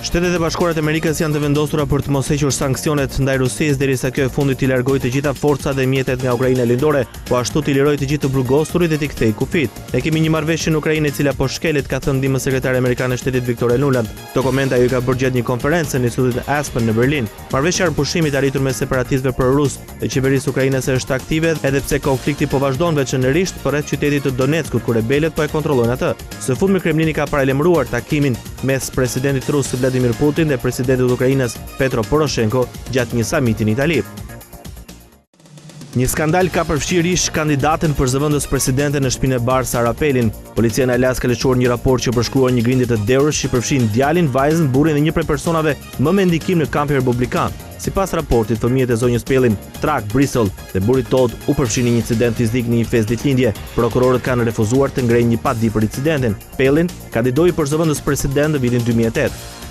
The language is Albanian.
Shtetet e Bashkuara të Amerikës janë të vendosura për të mos hequr sanksionet ndaj Rusisë derisa kjo e fundit t'i largojë të gjitha forcat dhe mjetet nga Ukraina lindore, po ashtu t'i lirojë të gjithë të burgosurit dhe t'i kthejë kufit. Ne kemi një marrëveshje në Ukrainë e cila po shkelet, ka thënë ndihmës sekretare amerikane e shtetit Victoria Nuland. Dokument ajo i ka bërë gjatë një konferencë në institutin Aspen në Berlin. Marrëveshja e pushimit arritur me separatistëve prorus dhe qeverisë ukrainase është aktive edhe pse konflikti po vazhdon veçanërisht përreth qytetit të Donetskut ku rebelët po e kontrollojnë atë. Së fundmi Kremlini ka paralajmëruar takimin mes presidentit rus Vladimir Putin dhe presidentit Ukrainës Petro Poroshenko gjatë një samiti në Itali. Një skandal ka përfshirë ish kandidatën për zëvendës presidente në shtëpinë e barë Sarah Palin. Policia në Alaska ka lëshuar një raport që përshkruan një grindje të derës që përfshin djalin, vajzën, burrin dhe një prej personave më me ndikim në kampi republikan. Sipas raportit, fëmijët e zonjës Palin, Track, Bristol dhe burri Todd u përfshin në një incident fizik në një festë ditëlindje. Prokurorët kanë refuzuar të ngrejnë një padi për incidentin. Palin kandidoi për zëvendës president në vitin 2008.